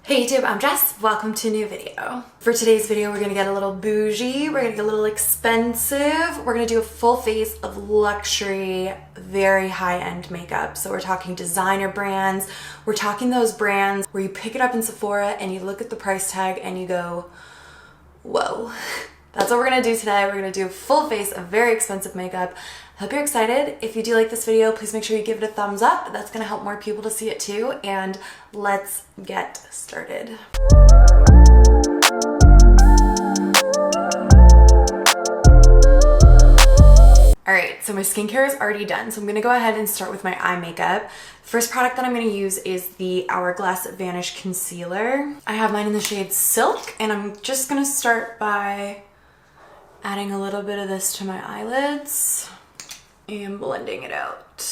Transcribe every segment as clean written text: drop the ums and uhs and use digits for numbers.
Hey YouTube, I'm Jess. Welcome to a new video. For today's video, we're gonna get a little bougie, we're gonna get a little expensive, we're gonna do a full face of luxury, very high-end makeup. So we're talking designer brands, we're talking those brands where you pick it up in Sephora and you look at the price tag and you go, whoa. That's what we're gonna do today. We're gonna do a full face of very expensive makeup. Hope you're excited. If you do like this video, please make sure you give it a thumbs up. That's gonna help more people to see it too. And let's get started. All right, so my skincare is already done. So I'm gonna go ahead and start with my eye makeup. First product that I'm gonna use is the Hourglass Vanish Concealer. I have mine in the shade Silk, and I'm just gonna start by adding a little bit of this to my eyelids and blending it out.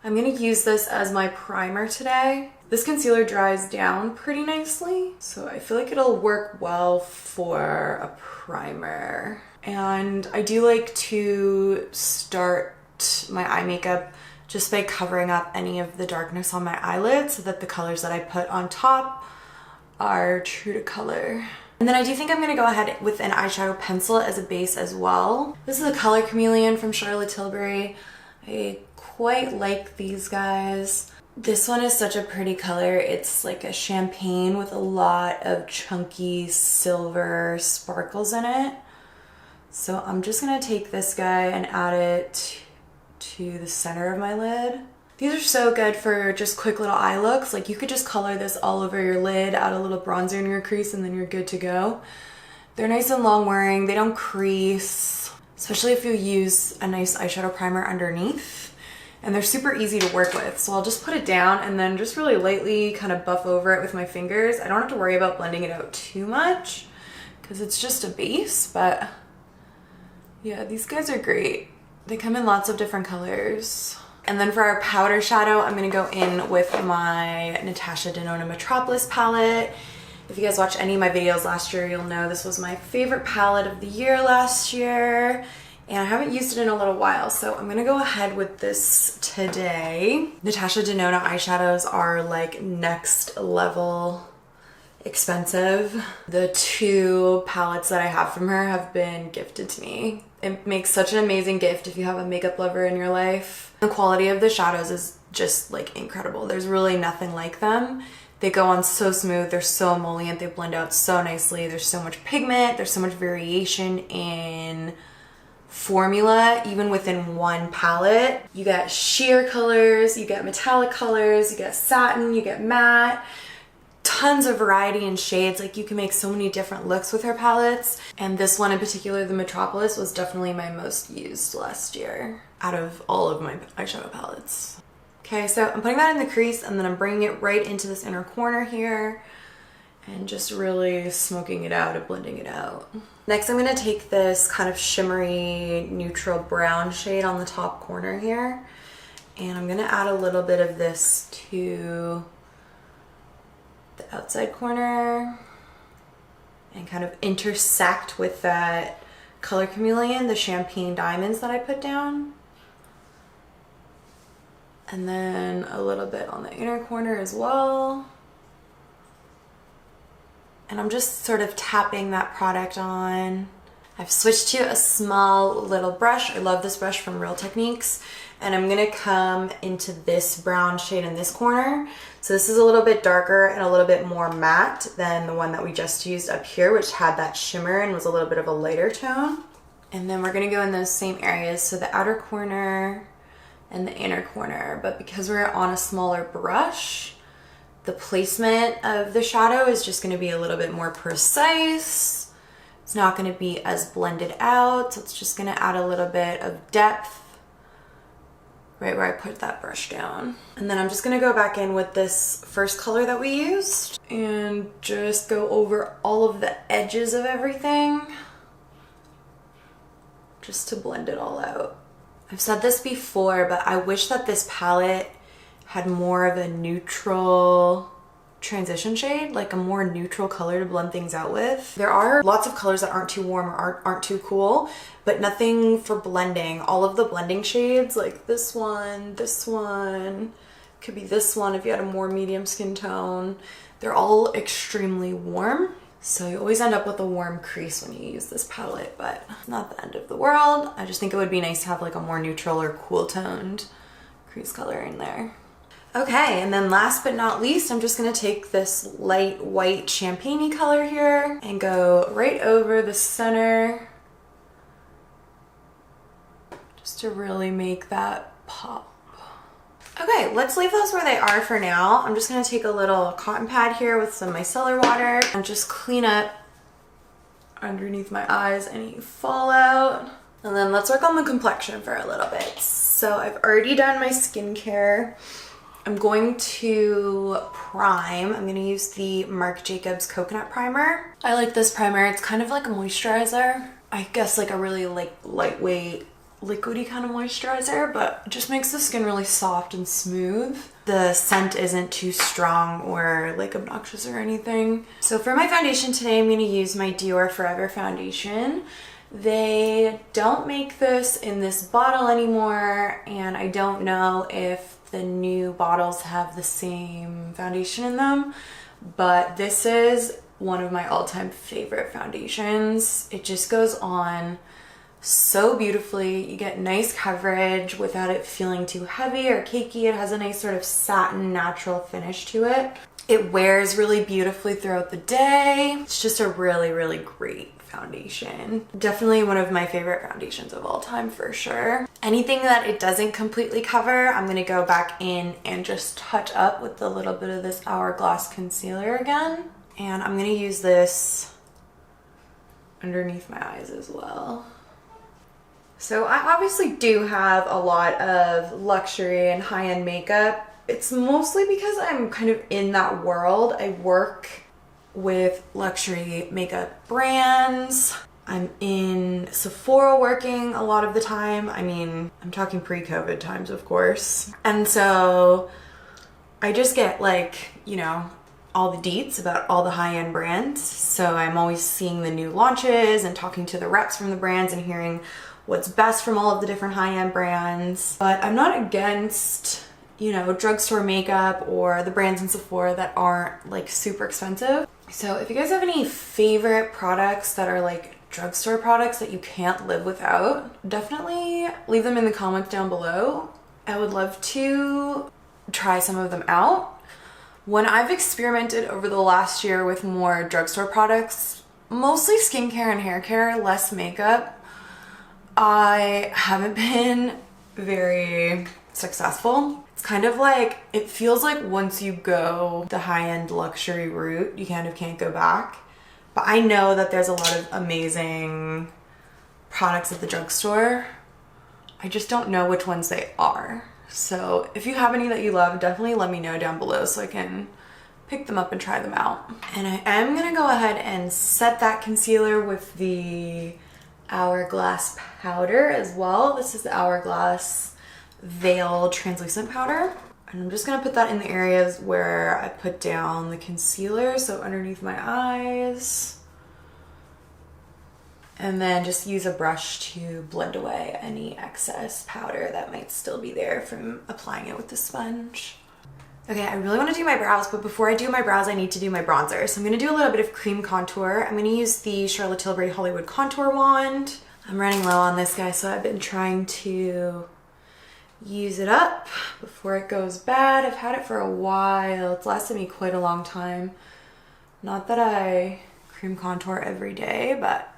I'm gonna use this as my primer today. This concealer dries down pretty nicely, so I feel like it'll work well for a primer. And I do like to start my eye makeup just by covering up any of the darkness on my eyelids so that the colors that I put on top are true to color. And then I do think I'm gonna go ahead with an eyeshadow pencil as a base as well. This is a Color Chameleon from Charlotte Tilbury. I quite like these guys. This one is such a pretty color. It's like a champagne with a lot of chunky silver sparkles in it. So I'm just gonna take this guy and add it to the center of my lid. These are so good for just quick little eye looks. Like you could just color this all over your lid, add a little bronzer in your crease, and then you're good to go. They're nice and long wearing, they don't crease, especially if you use a nice eyeshadow primer underneath. And they're super easy to work with. So I'll just put it down and then just really lightly kind of buff over it with my fingers. I don't have to worry about blending it out too much because it's just a base, but yeah, these guys are great. They come in lots of different colors. And then for our powder shadow, I'm gonna go in with my Natasha Denona Metropolis palette. If you guys watched any of my videos last year, you'll know this was my favorite palette of the year last year. And I haven't used it in a little while, so I'm gonna go ahead with this today. Natasha Denona eyeshadows are like next level expensive. The two palettes that I have from her have been gifted to me. It makes such an amazing gift if you have a makeup lover in your life. The quality of the shadows is just like incredible. There's really nothing like them. They go on so smooth, they're so emollient, they blend out so nicely. There's so much pigment, there's so much variation in formula, even within one palette. You got sheer colors, you get metallic colors, you get satin, you get matte. Tons of variety in shades. Like you can make so many different looks with her palettes, and this one in particular, the Metropolis, was definitely my most used last year out of all of my eyeshadow palettes. Okay, so I'm putting that in the crease and then I'm bringing it right into this inner corner here and just really smoking it out and blending it out. Next, I'm gonna take this kind of shimmery neutral brown shade on the top corner here, and I'm gonna add a little bit of this to the outside corner and kind of intersect with that Color Chameleon, the champagne diamonds that I put down. And then a little bit on the inner corner as well. And I'm just sort of tapping that product on. I've switched to a small little brush. I love this brush from Real Techniques. And I'm gonna come into this brown shade in this corner. So this is a little bit darker and a little bit more matte than the one that we just used up here, which had that shimmer and was a little bit of a lighter tone. And then we're gonna go in those same areas, so the outer corner and the inner corner. But because we're on a smaller brush, the placement of the shadow is just gonna be a little bit more precise. It's not gonna be as blended out, so it's just gonna add a little bit of depth right where I put that brush down. And then I'm just gonna go back in with this first color that we used and just go over all of the edges of everything just to blend it all out. I've said this before, but I wish that this palette had more of a neutral transition shade, like a more neutral color to blend things out with. There are lots of colors that aren't too warm or aren't too cool, but nothing for blending. All of the blending shades, like this one, could be this one if you had a more medium skin tone. They're all extremely warm. So you always end up with a warm crease when you use this palette, but it's not the end of the world. I just think it would be nice to have like a more neutral or cool toned crease color in there. Okay, and then last but not least, I'm just gonna take this light white champagne-y color here and go right over the center just to really make that pop. Okay, let's leave those where they are for now. I'm just gonna take a little cotton pad here with some micellar water and just clean up underneath my eyes any fallout. And then let's work on the complexion for a little bit. So I've already done my skincare. I'm going to prime. I'm gonna use the Marc Jacobs Coconut Primer. I like this primer. It's kind of like a moisturizer. I guess like a really like lightweight liquidy kind of moisturizer, but it just makes the skin really soft and smooth. The scent isn't too strong or like obnoxious or anything. So for my foundation today, I'm gonna use my Dior Forever foundation. They don't make this in this bottle anymore, and I don't know if the new bottles have the same foundation in them, but this is one of my all-time favorite foundations. It just goes on so beautifully. You get nice coverage without it feeling too heavy or cakey. It has a nice sort of satin natural finish to it. It wears really beautifully throughout the day. It's just a really, really great foundation. Definitely one of my favorite foundations of all time for sure. Anything that it doesn't completely cover, I'm gonna go back in and just touch up with a little bit of this Hourglass concealer again. And I'm gonna use this underneath my eyes as well. So I obviously do have a lot of luxury and high-end makeup. It's mostly because I'm kind of in that world. I work with luxury makeup brands. I'm in Sephora working a lot of the time. I mean, I'm talking pre-COVID times, of course. And so I just get like, you know, all the deets about all the high-end brands. So I'm always seeing the new launches and talking to the reps from the brands and hearing what's best from all of the different high-end brands. But I'm not against, you know, drugstore makeup or the brands in Sephora that aren't like super expensive. So if you guys have any favorite products that are like drugstore products that you can't live without, definitely leave them in the comments down below. I would love to try some of them out. When I've experimented over the last year with more drugstore products, mostly skincare and hair care, less makeup, I haven't been very successful. It's kind of like, it feels like once you go the high-end luxury route, you kind of can't go back. But I know that there's a lot of amazing products at the drugstore. I just don't know which ones they are. So if you have any that you love, definitely let me know down below so I can pick them up and try them out. And I am gonna go ahead and set that concealer with the Hourglass powder as well. This is the Hourglass Veil Translucent Powder. And I'm just gonna put that in the areas where I put down the concealer, so underneath my eyes. And then just use a brush to blend away any excess powder that might still be there from applying it with the sponge. Okay, I really want to do my brows, but before I do my brows, I need to do my bronzer. So I'm going to do a little bit of cream contour. I'm going to use the Charlotte Tilbury Hollywood Contour Wand. I'm running low on this guy, so I've been trying to use it up before it goes bad. I've had it for a while. It's lasted me quite a long time. Not that I cream contour every day, but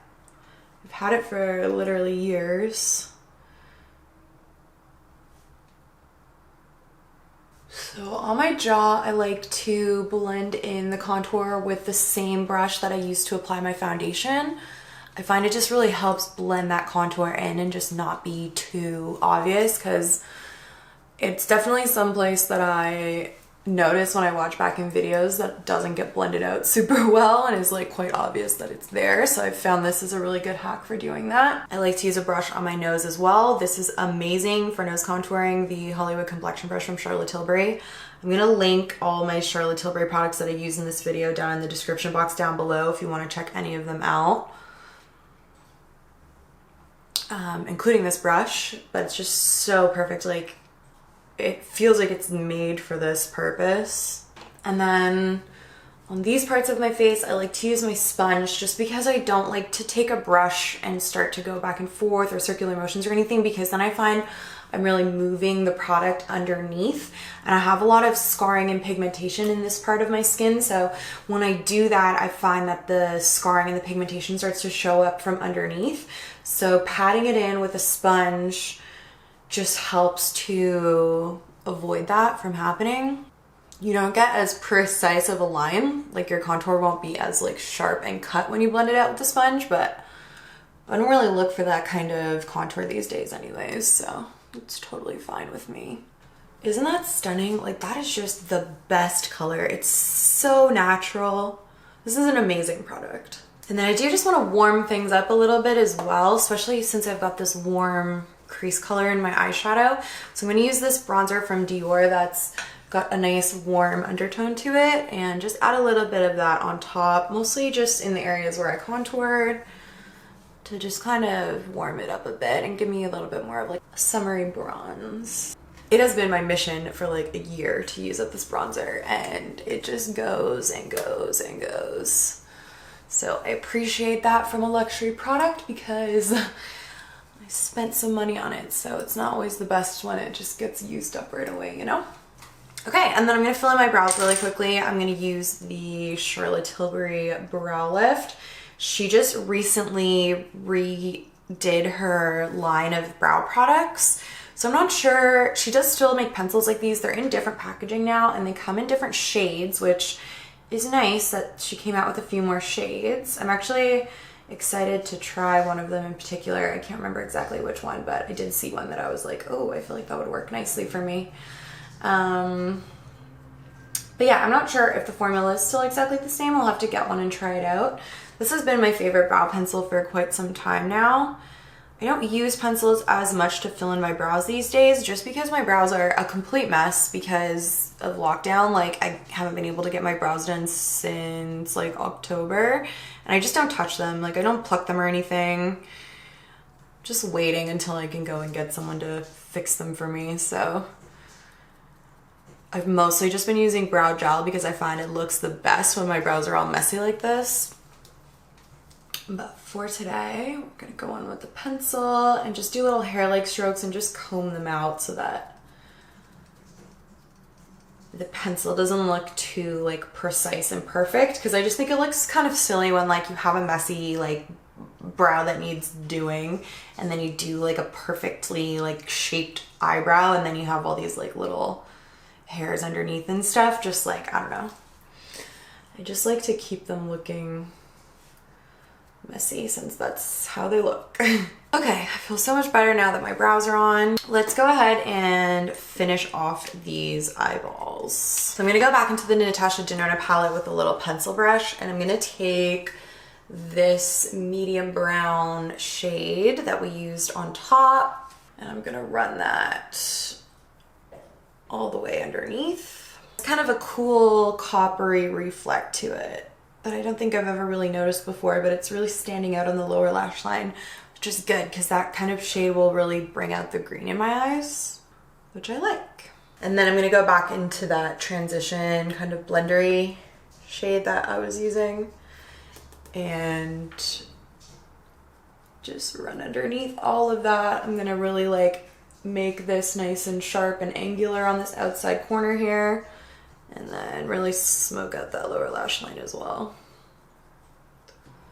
I've had it for literally years. So on my jaw, I like to blend in the contour with the same brush that I use to apply my foundation. I find it just really helps blend that contour in and just not be too obvious, because it's definitely someplace that I notice when I watch back in videos that doesn't get blended out super well and is like quite obvious that it's there. So I've found this is a really good hack for doing that. I like to use a brush on my nose as well. This is amazing for nose contouring, the Hollywood Complexion Brush from Charlotte Tilbury. I'm gonna link all my Charlotte Tilbury products that I use in this video down in the description box down below if you want to check any of them out. Including this brush, but it's just so perfect. Like, it feels like it's made for this purpose. And then On these parts of my face, I like to use my sponge just because I don't like to take a brush and start to go back and forth or circular motions or anything, because then I find I'm really moving the product underneath, and I have a lot of scarring and pigmentation in this part of my skin. So when I do that, I find that the scarring and the pigmentation starts to show up from underneath. So patting it in with a sponge just helps to avoid that from happening. You don't get as precise of a line, like your contour won't be as like sharp and cut when you blend it out with the sponge, but I don't really look for that kind of contour these days anyways, so it's totally fine with me. Isn't that stunning? Like, that is just the best color. It's so natural. This is an amazing product. And then I do just want to warm things up a little bit as well, especially since I've got this warm crease color in my eyeshadow. So I'm going to use this bronzer from Dior that's got a nice warm undertone to it, and just add a little bit of that on top, mostly just in the areas where I contoured, to just kind of warm it up a bit and give me a little bit more of like a summery bronze. It has been my mission for like a year to use up this bronzer, and it just goes and goes and goes. So I appreciate that from a luxury product, because I spent some money on it, so it's not always the best when it just gets used up right away, you know? Okay, and then I'm gonna fill in my brows really quickly. I'm gonna use the Charlotte Tilbury Brow Lift. She just recently redid her line of brow products. So I'm not sure, she does still make pencils like these. They're in different packaging now, and they come in different shades, which is nice that she came out with a few more shades. I'm actually excited to try one of them in particular. I can't remember exactly which one, but I did see one that I was like, oh, I feel like that would work nicely for me. But yeah, I'm not sure if the formula is still exactly the same. I'll have to get one and try it out. This has been my favorite brow pencil for quite some time now. I don't use pencils as much to fill in my brows these days, just because my brows are a complete mess because of lockdown. Like, I haven't been able to get my brows done since like October, and I just don't touch them. Like, I don't pluck them or anything. Just waiting until I can go and get someone to fix them for me. So I've mostly just been using brow gel because I find it looks the best when my brows are all messy like this. But for today, we're gonna go in with the pencil and just do little hair-like strokes and just comb them out so that the pencil doesn't look too like precise and perfect, because I just think it looks kind of silly when like you have a messy like brow that needs doing, and then you do like a perfectly like shaped eyebrow, and then you have all these like little hairs underneath and stuff. Just like, I don't know, I just like to keep them looking messy since that's how they look. Okay, I feel so much better now that my brows are on. Let's go ahead and finish off these eyeballs. So I'm gonna go back into the Natasha Denona palette with a little pencil brush, and I'm gonna take this medium brown shade that we used on top, and I'm gonna run that all the way underneath. It's kind of a cool coppery reflect to it that I don't think I've ever really noticed before, but it's really standing out on the lower lash line, which is good because that kind of shade will really bring out the green in my eyes, which I like. And then I'm gonna go back into that transition kind of blendery shade that I was using and just run underneath all of that. I'm gonna really like make this nice and sharp and angular on this outside corner here, and then really smoke out that lower lash line as well.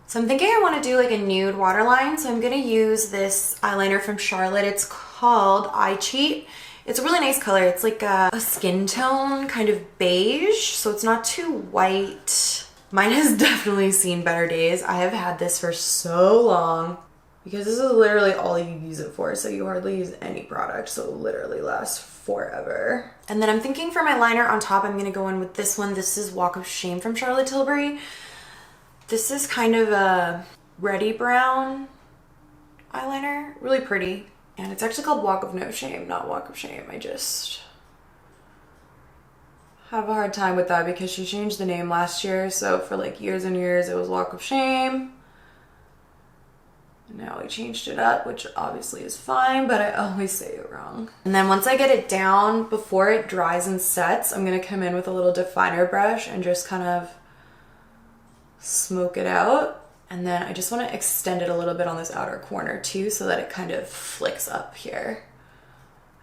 So I'm thinking I want to do like a nude waterline, so I'm going to use this eyeliner from Charlotte. It's called I Cheat. It's a really nice color. It's like a skin tone kind of beige, so it's not too white. Mine has definitely seen better days. I have had this for so long because this is literally all you use it for, so you hardly use any product, so it literally lasts forever. And then I'm thinking for my liner on top, I'm gonna go in with this one. This is Walk of Shame from Charlotte Tilbury. This is kind of a reddy brown eyeliner, really pretty. And it's actually called Walk of No Shame, not Walk of Shame. I just have a hard time with that because she changed the name last year, so for like years and years it was Walk of Shame. Now I changed it up, which obviously is fine, but I always say it wrong. And then once I get it down, before it dries and sets, I'm gonna come in with a little definer brush and just kind of smoke it out. And then I just want to extend it a little bit on this outer corner too, so that it kind of flicks up here.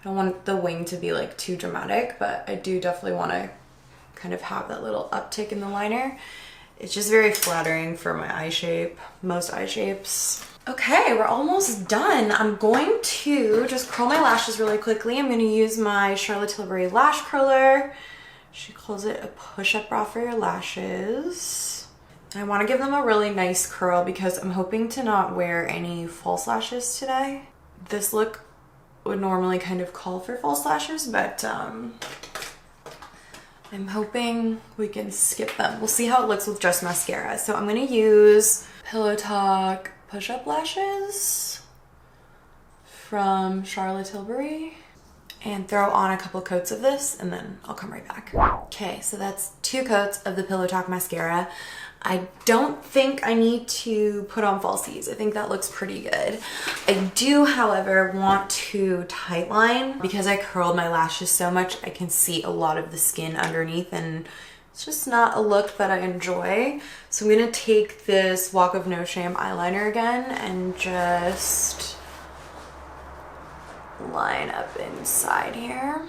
I don't want the wing to be like too dramatic, but I do definitely want to kind of have that little uptick in the liner. It's just very flattering for my eye shape, most eye shapes. Okay, we're almost done. I'm going to just curl my lashes really quickly. I'm going to use my Charlotte Tilbury lash curler. She calls it a push-up bra for your lashes. And I want to give them a really nice curl because I'm hoping to not wear any false lashes today. This look would normally kind of call for false lashes, but I'm hoping we can skip them. We'll see how it looks with just mascara. So I'm going to use Pillow Talk push-up lashes from Charlotte Tilbury and throw on a couple coats of this, and then I'll come right back. Okay, so that's 2 coats of the Pillow Talk mascara. I don't think I need to put on falsies. I think that looks pretty good. I do, however, want to tightline because I curled my lashes so much I can see a lot of the skin underneath, and it's just not a look that I enjoy. So I'm gonna take this Walk of No Shame eyeliner again and just line up inside here.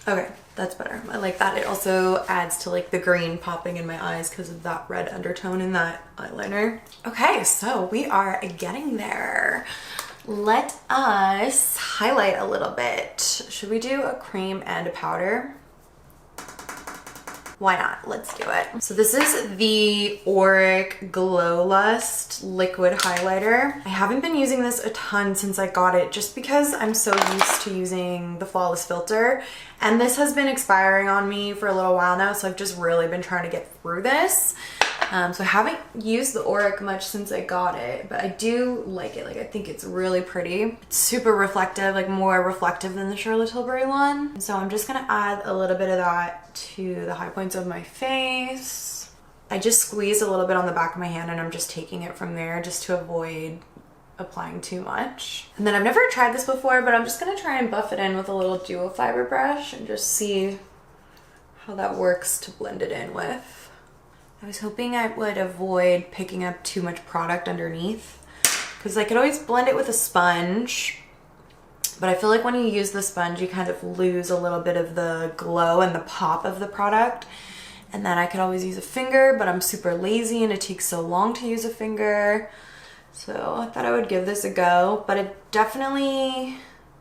Okay, that's better. I like that. It also adds to like the green popping in my eyes because of that red undertone in that eyeliner. Okay, so we are getting there. Let us highlight a little bit. Should we do a cream and a powder? Why not? Let's do it. So this is the Auric Glow Lust liquid highlighter. I haven't been using this a ton since I got it just because I'm so used to using the Flawless filter, and this has been expiring on me for a little while now, so I've just really been trying to get through this. So I haven't used the Auric much since I got it, but I do like it. Like, I think it's really pretty. It's super reflective, like more reflective than the Charlotte Tilbury one. So I'm just gonna add a little bit of that to the high points of my face. I just squeezed a little bit on the back of my hand and I'm just taking it from there just to avoid applying too much. And then I've never tried this before, but I'm just gonna try and buff it in with a little duo fiber brush and just see how that works to blend it in with. I was hoping I would avoid picking up too much product underneath because I could always blend it with a sponge, but I feel like when you use the sponge you kind of lose a little bit of the glow and the pop of the product. And then I could always use a finger, but I'm super lazy and it takes so long to use a finger. So I thought I would give this a go, but it definitely,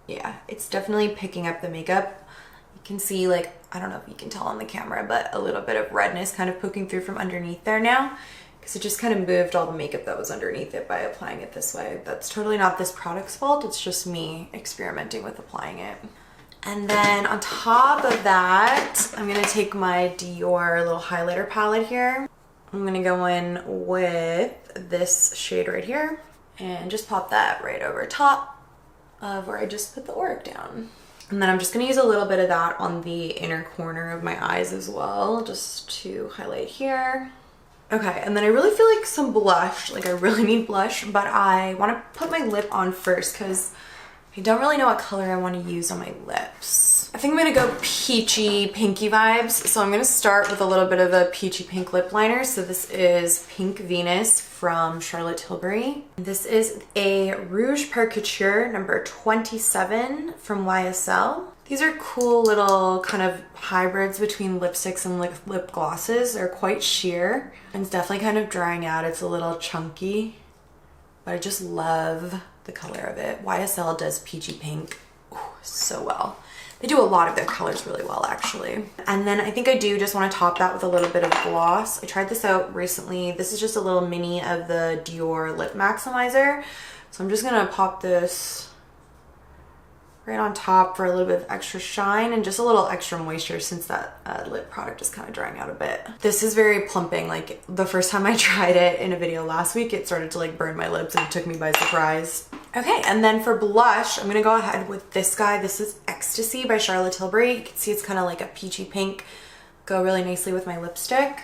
yeah, it's definitely picking up the makeup. You can see, like, I don't know if you can tell on the camera, but a little bit of redness kind of poking through from underneath there now because it just kind of moved all the makeup that was underneath it by applying it this way. That's totally not this product's fault. It's just me experimenting with applying it. And then on top of that, I'm going to take my Dior little highlighter palette here. I'm going to go in with this shade right here and just pop that right over top of where I just put the Auric down. And then I'm just going to use a little bit of that on the inner corner of my eyes as well, just to highlight here. Okay, and then I really feel like some blush, like I really need blush, but I want to put my lip on first because I don't really know what color I want to use on my lips. I think I'm going to go peachy, pinky vibes. So I'm going to start with a little bit of a peachy pink lip liner. So this is Pink Venus from Charlotte Tilbury. This is a Rouge Pur Couture number 27 from YSL. These are cool little kind of hybrids between lipsticks and lip glosses. They're quite sheer and it's definitely kind of drying out. It's a little chunky, but I just love the color of it. YSL does peachy pink so well. They do a lot of their colors really well, actually. And then I think I do just want to top that with a little bit of gloss. I tried this out recently. This is just a little mini of the Dior Lip Maximizer. So I'm just gonna pop this right on top for a little bit of extra shine and just a little extra moisture since that lip product is kind of drying out a bit. This is very plumping. Like the first time I tried it in a video last week, it started to like burn my lips and it took me by surprise. Okay, and then for blush, I'm gonna go ahead with this guy. This is Ecstasy by Charlotte Tilbury. You can see it's kind of like a peachy pink. Go really nicely with my lipstick.